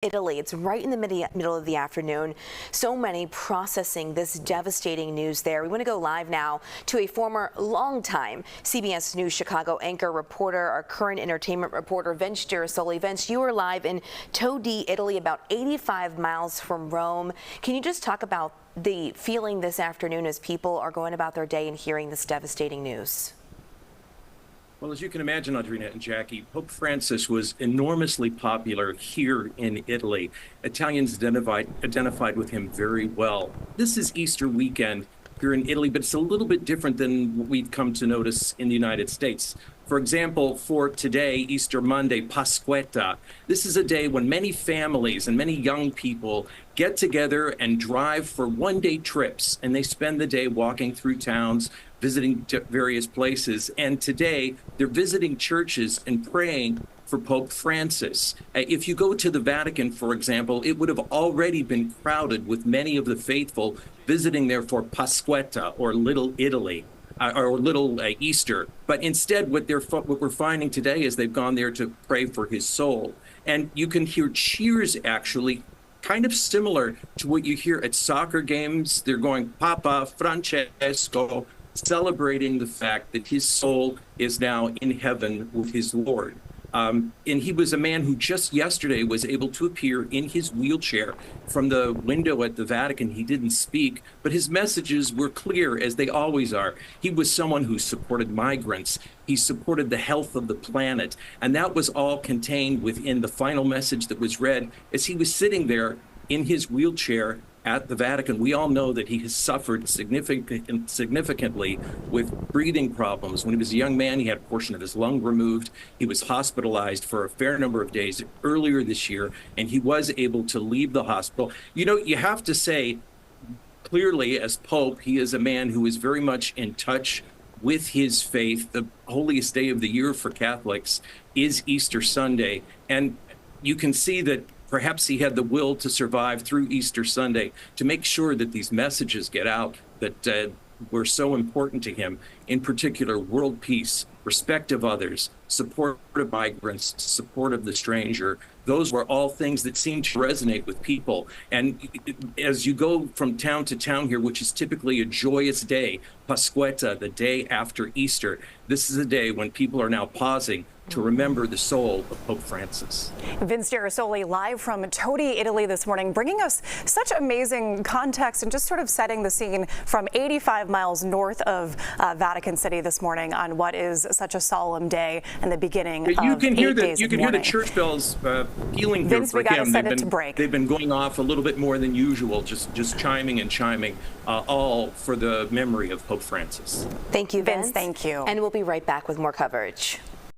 Italy. It's right in the middle of the afternoon. So many processing this devastating news there. We want to go live now to a former longtime CBS News Chicago anchor reporter, our current entertainment reporter, Vince Gerasole. Vince, you are live in Todi, Italy, about 85 miles from Rome. Can you just talk about the feeling this afternoon as people are going about their day and hearing this devastating news? Well, as you can imagine, Audrina and Jackie, Pope Francis was enormously popular here in Italy. Italians identified with him very well. This is Easter weekend here in Italy, but it's a little bit different than what we've come to notice in the United States. For example, for today, Easter Monday, Pasquetta, this is a day when many families and many young people get together and drive for one-day trips, and they spend the day walking through towns, visiting various places. And today, they're visiting churches and praying for Pope Francis. If you go to the Vatican, for example, it would have already been crowded with many of the faithful visiting there for Pasquetta, or Little Italy, or Little Easter. But instead, what we're finding today is they've gone there to pray for his soul. And you can hear cheers, actually, kind of similar to what you hear at soccer games. They're going, Papa Francesco, celebrating the fact that his soul is now in heaven with his Lord. And he was a man who just yesterday was able to appear in his wheelchair from the window at the Vatican. He didn't speak, but his messages were clear, as they always are. He was someone who supported migrants. He supported the health of the planet. And that was all contained within the final message that was read as he was sitting there in his wheelchair at the Vatican. We all know that he has suffered significantly with breathing problems. When he was a young man, he had a portion of his lung removed. He was hospitalized for a fair number of days earlier this year, and he was able to leave the hospital. You know, you have to say, clearly, as Pope, he is a man who is very much in touch with his faith. The holiest day of the year for Catholics is Easter Sunday, and you can see that perhaps he had the will to survive through Easter Sunday to make sure that these messages get out that were so important to him, in particular, world peace, respect of others, support of migrants, support of the stranger. Those were all things that seem to resonate with people. And as you go from town to town here, which is typically a joyous day, Pasquetta, the day after Easter, this is a day when people are now pausing to remember the soul of Pope Francis. Vince Gerasole live from Todi, Italy this morning, bringing us such amazing context and just sort of setting the scene from 85 miles north of Vatican City this morning on what is such a solemn day and the beginning of 8 days of mourning. You can hear the church bells pealing here Vince, for we gotta him. set it to break. They've been going off a little bit more than usual, just chiming and chiming, all for the memory of Pope Francis. Thank you, Vince. Thank you. And we'll be right back with more coverage.